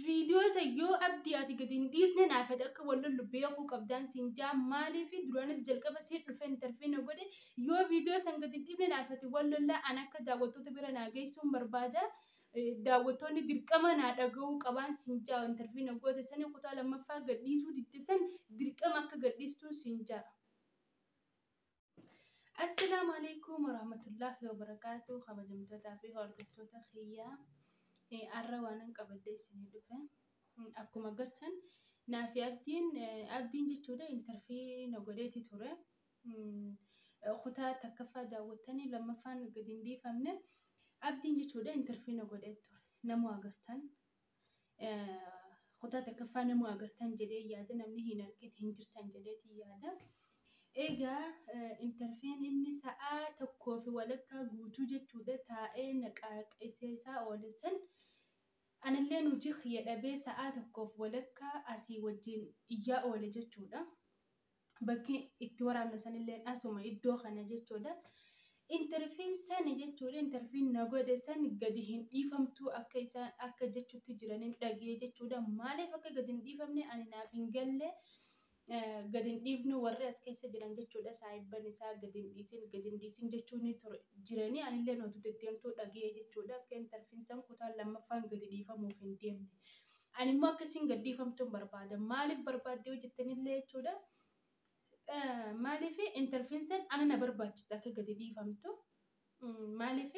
فيديو سيو أبدي أتقدين ديسنا نافدك ولا لبيعه قبضان سنجا مالي في درانس جلك بس يتفين ترفين وقولي يو فيديو سنقدين ديبنا نافدي ولا لا أنا كداوتو تبرا ناقي سوم بربادة daawwattoonni dirqama naa dhaga'uu qaban sinjaa interviin goota sanii kutaa lammaffaa gadhiisuu dittisan dirqama akka gadhiistuu sinjaa. Assalaamu alaykum warahmatullahi wabarakatuh. Kabajamtootaa fi hordoftoota kiyyaa har'a waanan qabadde isinii dhufe. Akkuma agartan naaf abdiin jechuudha intervii na godheeti ture. Kutaa takkaffaa daawwattanii lammaffaan gadi hin dhiifamne. Abdiin jechuudha intervii na godhee ture. Namoo agartan kutaa takkaffaa namoo agartan jedhee yaada namni hin argin hin jirtan jedheeti yaada. Egaa interviin inni sa'aa tokkoo fi walakkaa guutuu jechuudha taa'ee naqaaqeessaa oolesan anallee nuti yedhabee sa'aa tokkoof walakkaa asii wajjin iyyaa oole jechuudha. Bakki itti waraabna sanillee asuma iddoo kana jechuudha. Interviin sani jechuudha interviin na godhe san gadi hin dhiifamtu akka jechuutti jiraniin dhagee jechuudha. Maaliif akka gadi hin dhiifamne ani naaf hin galle gadi hin dhiifnu warri as keessa jiran jechuudha. Saayibban isaa gadi hin dhiisin jechuun jiranii anillee nootu deddeemtuu dhagee jechuudha. Akka interviin san kutaan lammaffaan gadi dhiifamuuf hin deemne. Ani immoo akkasiin gadi dhiifamtuun barbaada. Maaliif barbaadde yoo jettanillee jechuudha. Maaliif interviin san ana na barbaachisa akka gadi dhiifamtu. Maaliif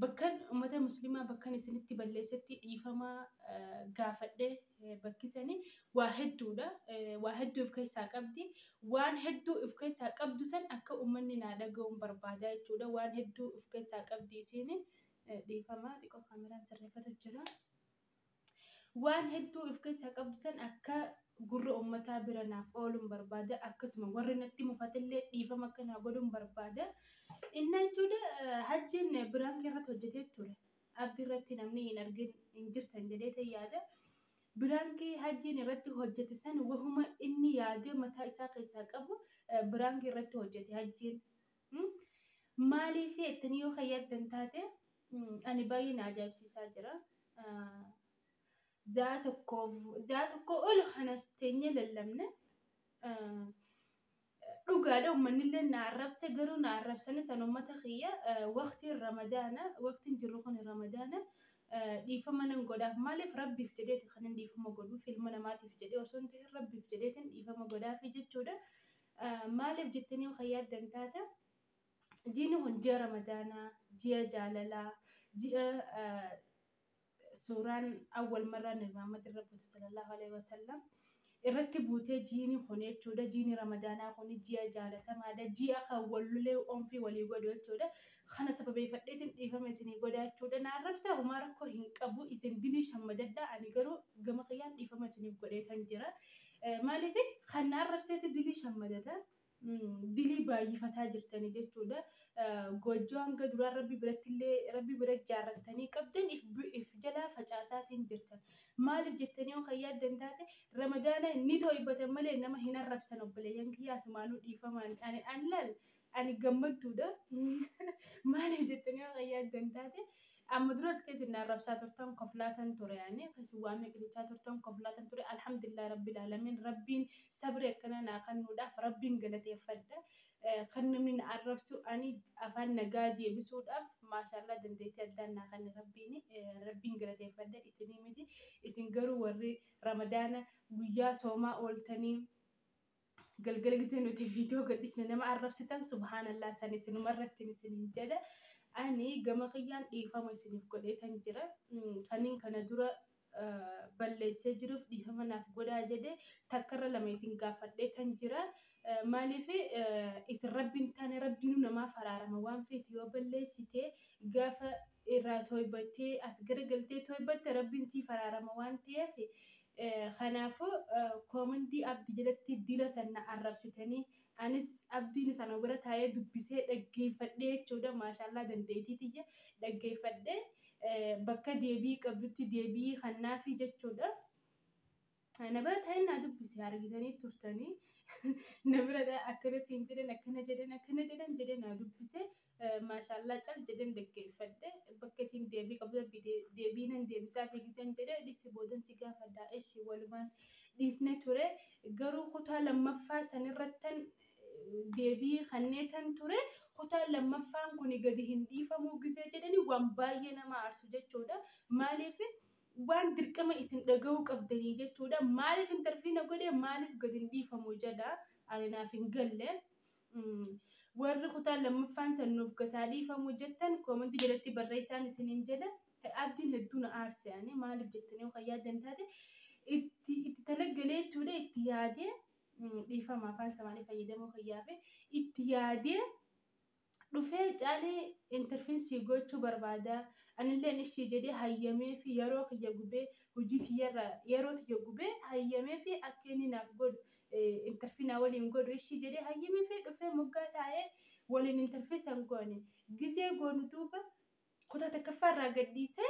bakkan uummata musliimaa bakkan isinitti balleessetti dhiifamaa gaafadhe bakkisanii waa hedduudha. Waa hedduu of keessaa qabdi. Waan hedduu of keessaa qabdu san akka uummanni naa dhaga'uun barbaada jechuudha. Waan hedduu of keessaa qabdi isiin dhiifamaa xiqqoo kaameraan sirreeffatu jira. Waan hedduu of keessaa qabdu san akka gurra uummataa bira naaf ooluun barbaada. Akkasuma warri natti mufatillee dhiifama akka naa godhuun barbaada. Inni jechuudha hajjiin biraan irratti hojjetee ture. Abdii irratti namni hin argin hin jirtan jedhee yaada. Biraan hajjiin irratti hojjete san wahuma inni yaadee mataa isaa keessaa qabu biraan irratti hojjete hajjiin. Maaliif ettanii yoo yaaddan taate ani baay'ee na ajaa'ibsiisaa jira. Daa tokko ol kanas teenyee lallabne dhugaadha uummanillee na arrabse garuu na arrabsanii san uummata kiyya waqtiin ramadaana waqtiin jirru kun ramadaana dhiifama nan godhaaf maaliif rabbiif jedheeti kan hin dhiifama godhuuf ilma namaatiif jedhee osoo hin ta'in rabbiif jedheetiin dhiifama godhaafi jechuudha. Maaliif jettanii yoo yaaddan taate jiini kun ji'a ramadaanaa ji'a jaalalaa ji'a suuraan awwal marraa nabi Muhammad sallallahu alaihi wasallam irratti buutee jiini kun jechuudha. Jiini ramadaanaa kun ji'a jaalatamaadha. Ji'a kan wallulee onfii walii godhu jechuudha. Kana sababeeffadheetiin dhiifama isinii godhaa jechuudha. Na arrabsaa homaa rakkoo hin qabu isin dilii shammadadhaa ani garuu gama kiyyaan dhiifama isiniif godheetan jira. Maaliif kan na arrabseeti dilii shammadata dilii baay'ifataa jirtanii jechuudha. Goojjoo hanga duraan rabbi bira jaarrattanii qabdan if jalaa facaasaatiin jirtan. Maaliif jettanii yoo yaaddan taate ramadaana ni to'ibatan malee nama hin arrabsan obboleeyyan kiyyaa asumaanuu dhiifamaan ani gammadduudha. Maaliif jettanii yoo yaaddan taate amma duras keessa na arrabsaa turtan koflaatan ture yaani akkasii waan meeqlichaa turtan koflaatan ture. Alhamdulillah rabbil alamin rabbiin sabri akkana naa kennuudhaaf rabbiin galateeffadha. Kan namni na arrabsu ani afaan nagaa deebisuudhaaf maashaallah dandeettii addaan naa kan rabbiin galateeffadha isinii miti. Isin garuu warri ramadaana guyyaa soomaa ooltanii galgala gitee nuti viidiyoo gadhiisne nama arrabsitan subhaanallah san isinumarratti isiniin jedha. Ani gama kiyyaan dhiifama isiniif godheetan jira. Kaniin kana dura balleessee jiruuf dhiifama naaf godhaa jedhee takkarra lama isin gaafadheetan jira. Maaliif isin rabbiin taane rabbiin namaaf araarama waan feeti yoo balleessitee gaafa irraa toibattee as garagaltee toibatte rabbiin siif araarama waan ta'eef kanaafuu koomantii abdii jalatti dila sana arrabsitanii anis abdiin sana bira taa'ee dubbisee dhaggeeffadhee jechuudha. Maashaallah dandeettii dhaggeeffadhee bakka deebii qabdutti deebii kannaafi jechuudha. Na bira taa'ee naa dubbisee argitanii turtanii. Nabira akkana siin jedhan akkana jedhan jedhee naa dubbisee maashaallah cal jedhan dhaggeeffadhe bakka isin deebii qabda deebiin deebisaa fi gisan jedhe dhisi boodan si gaafadha ishii walumaan dhiisne ture garuu kutaa lammaffaa sanirrattan deebii kanneetan ture kutaa lammaffaan kun gadi hin dhiifamuu gisee jedhani waan baay'ee nama aarsu jechuudha maaliif waan dirqama isin dhaga'uu qabdanii jechuudha maaliif intarviina godhe maaliif gadi hin dhiifamu jedha ani naaf hin galle warri kutaa lammaffaan sannuuf gataa dhiifamu jettan koomantii jalatti barreessaan isiniin jedha abdiin hedduun aarse ani maaliif jettanii yoo yaadan taate itti talagalee jechuudha itti yaadee dhiifama afaan samaanii fayyadamuu fayyaafe itti yaadee dhufee caalee interfiinsii gochuu barbaada anillee ishii jedhee hayyamee fi yeroo kiyya gubee hojii tiyyarra yeroo tiyya gubee hayyamee fi akka inni naaf godhu interfiina waliin godhu ishii jedhee hayyamee fi dhufee moggaa taa'ee waliin interfiisan goone gizee goonu duuba kutaa takkaffaarraa gadhiisee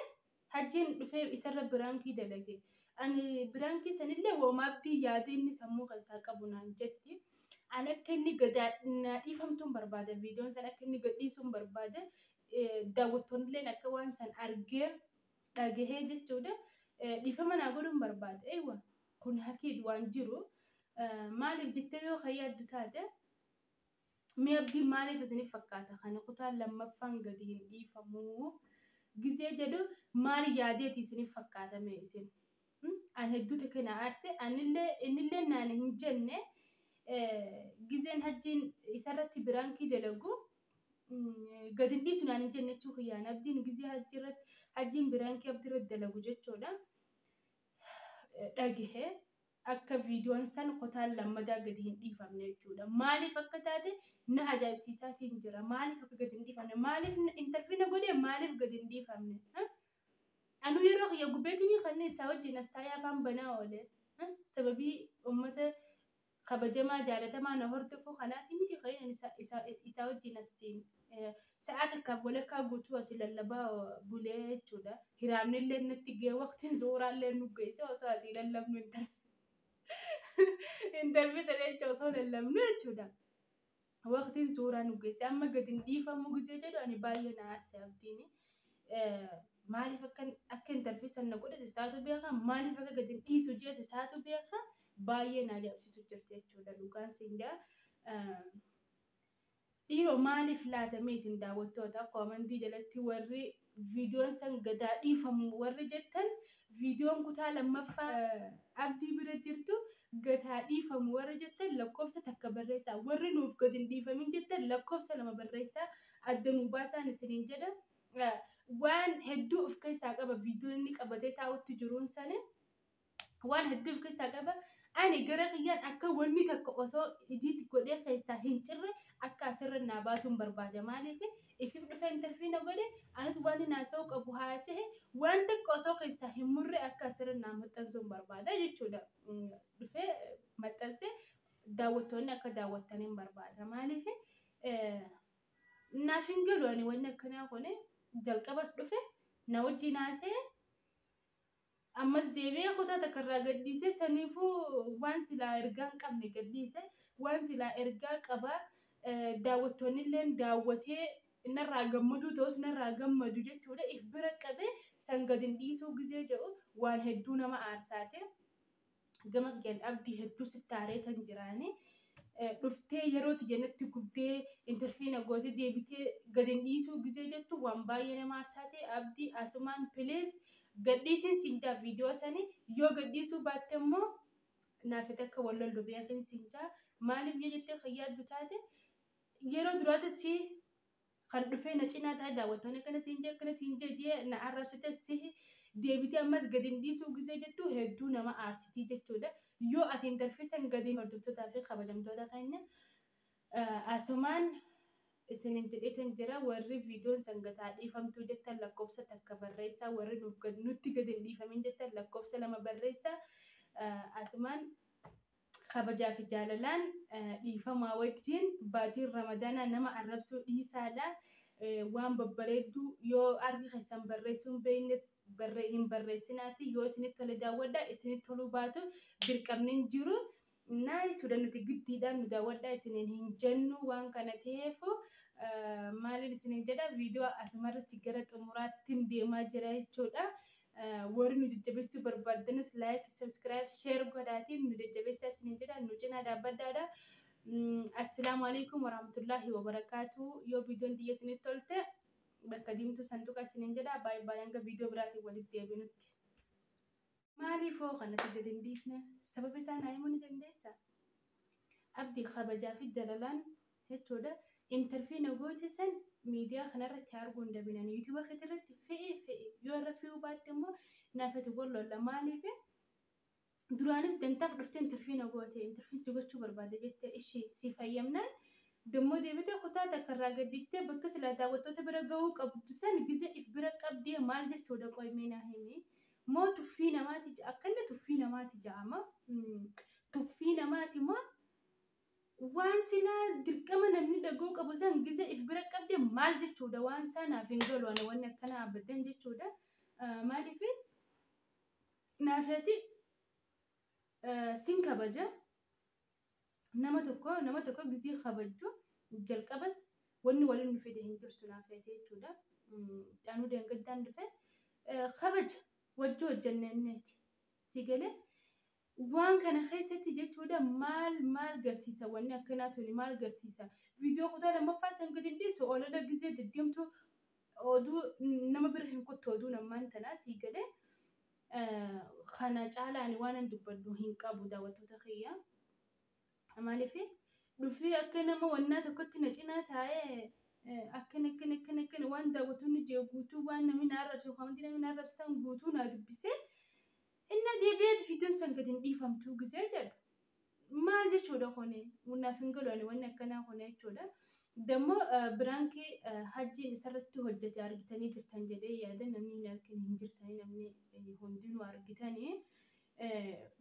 hajjiin dhufee isarra biraankii dalage ani biraankii sanillee woomaabdii yaadee inni sammuu keessaa qabu naan jetti ani akka inni gadaa dhiifamtuun barbaada viidiyoon san akka inni gadhiisuun barbaada daawwattoonnillee akka waan san argee dhagahee jechuudha dhiifama naa godhuun barbaada eewwa kun hakiidh waan jiru maaliif jettee yoo yaaddu taate mee abdiin maaliif isiniif fakkaata kana kutaa lammaffaan gadi hin dhiifamuu gizee jedhu maali yaadeeti isiniif fakkaata mee isin an hedduuta kana aarse innillee naan hin jenne gizeen hajjiin isarratti biraankii dalagu gadi hin dhiisu naan hin jenne jechuu kiyyaan abdiin gizee hajjiin biraankii abdiirratti dalagu jechuudha dhagahee akka viidiyoon san kutaa lammadaa gadi hin dhiifamne jechuudha maaliif akka taate na ajaa'ibsiisaatiin jira maaliif akka gadi hin dhiifamne maaliif interviina godhe maaliif gadi hin dhiifamne anu yeroo kiyya gubeetii kan isaa wajjin astaayaa afaan banaa oole sababii ummata kabajamaa jaalatamaa na hordofu kanaati miti kan isaa wajjin astiin sa'a takkaaf walakkaa guutuu asii lallabaa bulee jechuudha hiraamnillee natti gee waqtiin suuraallee nu geesse osoo asii lallabnu intervii ta'ee osoo lallabnu jechuudha waqtiin suuraa nu geesse amma gadi hin dhiifamu gizee jedhu ani baay'ee na aarse abdiin maaliif akka intervii san na godhe isaatu beeka maaliif akka gadi hin dhiisu jees isaatu beeka baay'ee na ajaa'ibsiisu jirti jechuudha dhugaan siindaa dhiiroo maaliif laatamee isin daawwattoota koomantii jalatti warri viidiyoon san gadaa dhiifamu warri jettan viidiyoon kutaa lammaffaa abdii bira jirtu gadaa dhiifamu warri jettan lakkoofsa takka barreessaa warri nuuf gadi hin dhiifamin jettan lakkoofsa lama barreessaa adda nuu baasaan isiniin jedha waan hedduu of keessaa qaba viidiyoon inni qabatee taa'utti jiruun sane waan hedduu of keessaa qaba ani gara kiyyaan akka wanni takka osoo ijiitti godhee keessaa hin cirre akka asirra naa baatuun barbaada maaliif ifiif dhufe interviina godhe anis waan naasa'uu qabu haasa'e waan takka osoo keessaa hin murre akka asirra naa maxxansuun barbaada jechuudha dhufe maxxanse daawwattoonni akka daawwattaniin barbaada maaliif naaf hin galu ani wanni akkanaa kune jalqabas dhufe na wajjin haasa'e ammas deebi'ee kutaa takkarraa gadhiise saniifuu waan silaa ergaa hin qabne gadhiise waan silaa ergaa qaba daawwattoonni illee daawwatee narraa gammadu ta'us narraa gammadu jechuudha if bira qabee san gadi hin dhiisuu gizee jedhu waan hedduu nama aarsaate gama kiyyaan abdii hedduu sittaaree kan jiraani dhuftee yeroo tiyyannatti gubdee interviina gootee deebitee gadi hin dhiisuu gizee jettu waan baay'ee nama aarsaate abdii asumaan pilees gadhiisin siinjaa viidiyoo sanii yoo gadhiisuu baatte immoo naafet akka wallollu beekin siinjaa maaliif jettee kan yaaddu taate yeroo duraata si kan dhufee na cinaa taa'e daawwattoonni akkana siinjee jee na arrabsite si deebitee ammas gadi hin dhiisuu gizee jettu hedduu nama aarsitii jechuudha yoo ati interfiisan gadi hordoftootaa fi kabajamtoota keenya asumaan isinin jedheetan jira warri viidiyoon san gataa dhiifamtuu jettan lakkoofsa takka barreessaa warri nutti gadi hin dhiifamin jettan lakkoofsa lama barreessaa asumaan kabajaa fi jaalalaan dhiifamaa wajjin baatiin ramadaanaa nama arrabsuu dhiisaadha waan babbareedduu yoo argi keessan barreessuun beeynes hin barreessinaati yoo isinitti tole daawwadhaa isinitti toluu baatu dirqamni jiru naa jechuudha nuti giddiidhaan nu daawwadhaa isiniin hin jennu waan kana ta'eef maaliin isiniin jedha viidiyoo asumarratti gara xumuraattiin deemaa jira jechuudha. Warri nu jajjabeessuu barbaaddanis laayik, sabskiraayib, sheer godhaatiin nu jajjabeessaa isiniin jedha. Nu cinaa dhaabbadhaadha. Assalaamu alaikum warahmatullahi wabarakatuh. Yoo viidiyoon xiyya isinitti tolte bakka diimtuu sanduuqa isiniin jedha. Baay'ee baay'ee hanga viidiyoo biraatiin walitti deebinutti. Maaliif hoo kanatti gad hin dhiifne? Sababa isaa naa himuu ni dandeessaa? Abdii kabajaa fi dalalaan jechuudha. Intervii nagoota san miidiyaa kanarratti arguu hin dabinan. Yuutuuba irratti fe'ee yoo irra fe'uu baatte immoo naafati wallolla. Maaliif duraanis dantaaf dhuftee intervii nagoote intervii si gochuu barbaade jettee ishii si fayyamnaan dammoo deebitee kutaa takka irraa gaddistee bakka silaa daawwattoota bira gahuu qabdu san gize if bira qabdee maal jechuudha qo'imee naa himi. Moo tuffii namaati akkanni tuffii namaati ja'ama. Tuffii namaati moo waan silaa dirqama namni dhaguu qabu san gize if bira qabdee maal jechuudha waan sanaaf hin galu ana wanni akkana abaddan jechuudha. Maaliif naafati sin kabaja nama tokko gizii kabajju jalqabas wanni waliin nu fide hin jirtu naafati jechuudha. Dhaanuu dangaddaan dhufe kabaja wajji hojjanneeti si galee waan kana keessatti jechuudha maal garsiisa wanni akkanaa tuni maal garsiisa viidiyoo kutaa lammaffaa san gadi dhiisu olola gizee deddeemtu oduu nama bira hin kuttu oduu namaan tanaa si galee kana caalaan waan an dubbaddu hin qabu daawwattoota kiyya. Maaliif dhufee akka nama wannaa tokkotti na cinaa taa'ee akkana waan daawwattoonni jee guutuu waan namni na arrabsu wanti namni na arrabsan guutuu na dubbisee inna deebi'eet viidiyoon san gadi hin dhiifamtuu gizee jedhu maal jechuudha kuni naaf hin galu wanni akkanaa kuna jechuudha. Dammoo biraankii hajjiin isarratti hojjete argitanii jirtan jedhee yaada namni hin jirtanii namni hundinuu argitanii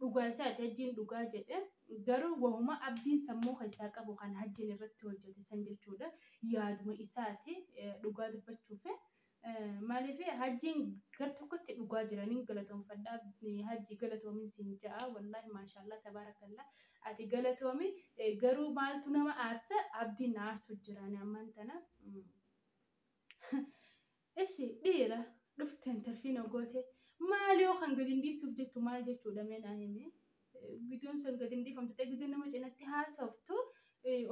dhugaa isaati hajjiin dhugaa jedhe garuu wahuma abdiin sammuu keessaa qabu kan hajjiin irratti hojjete san jechuudha yaaduma isaati dhugaa dubbachuuf. Maaliif hajjiin gar tokkotti dhugaa jiranii galatoomfadhaa hajji galatoomin siin ja'a wallahi maashaallah tabaarakallah ati galatoomi garuu maaltu nama aarsa abdiin na aarsu jirani ammaan tana. Ishi dhiira dhufte intervii nagoote maal yoo kan gadi hin dhiisuuf jettu maal jechuudha mee naa himi. Viidiyoon sun gadi hin dhiifamtu ta'e gizee nama cinatti haasoftu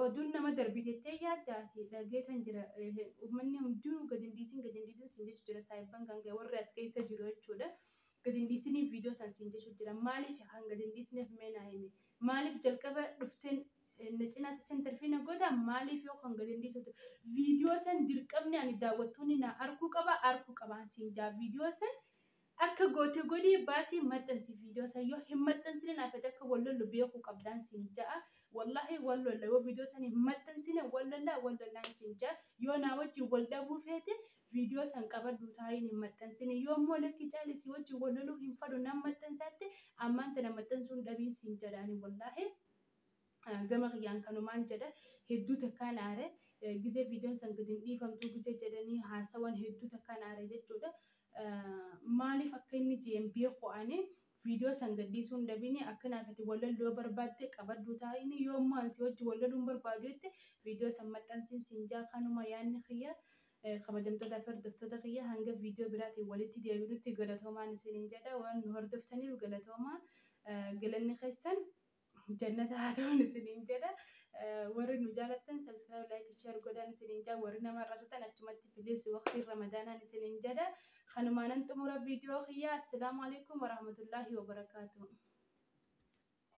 oduun nama darbitettee yaaddaati dhageetan jira uummanni hundinuu gadi hin dhiisin siin jechu jira saayibban kan ga'e warri as keessa jiru jechuudha. Gadi hin dhiisiniif viidiyoo san siin jechu jira maaliif kan gadi hin dhiisneef mee naa himi. Maaliif jalqaba dhufteen na cinaatti san intervii nagoota maaliif yoo kan gadi hin dhiisutu viidiyoo san dirqamni ani daawwattoonni na arguu qabaan siin jaa viidiyoo san akka goote godhii baasii maxxansi viidiyoo san yoo hin maxxansine naafate akka wallollu beekuu qabdaan siin ja'a. Wallahi wallolla yoo viidiyoo san hin maxxansine wallollaan siin ja'a. Yoo naa wajjin wal dhabuu feete viidiyoo san qabaddu taayin hin maxxansine yoo immoo lakki caalisi wajjin walloluu hin fadhu nan maxxansaatti ammaan tana maxxansuun dhabiin siin jedhaani wallahi. Gama kiyyaan kanumaan jedha hedduu takkaan aare gizee viidiyoon san gadi hin dhiifamtuu gizee jedhanii haasawan hedduu takkaan aare jechuudha. Maaliif akka inni jeen beeku ani viidiyoo san gadhiisuun dhabini akkanaafiti walloluu barbaadde qabaddu taa'ini yoo immoo ansi wajji walloluun barbaadu jette viidiyoo san maxxansiin siin jaa kanuma yaanni kiyya. Kabajamtoota fi hordoftoota kiyya hanga viidiyoo biraatiin walitti deebinutti galatoomaan isiniin jedha waan nu hordoftaniif galatoomaa galanni keessan jannata haa ta'uun isiniin jedha. Warri nu jaalattan sabskiraayib laayik sheer godhaan isiniin jedha warri nama arrabsatan achumatti filees waqtii ramadaanaan isiniin jedha. Kanumaanan xumura viidiyoo kiyya. Assalaamu alaikum warahmatullahi wabarakatuh.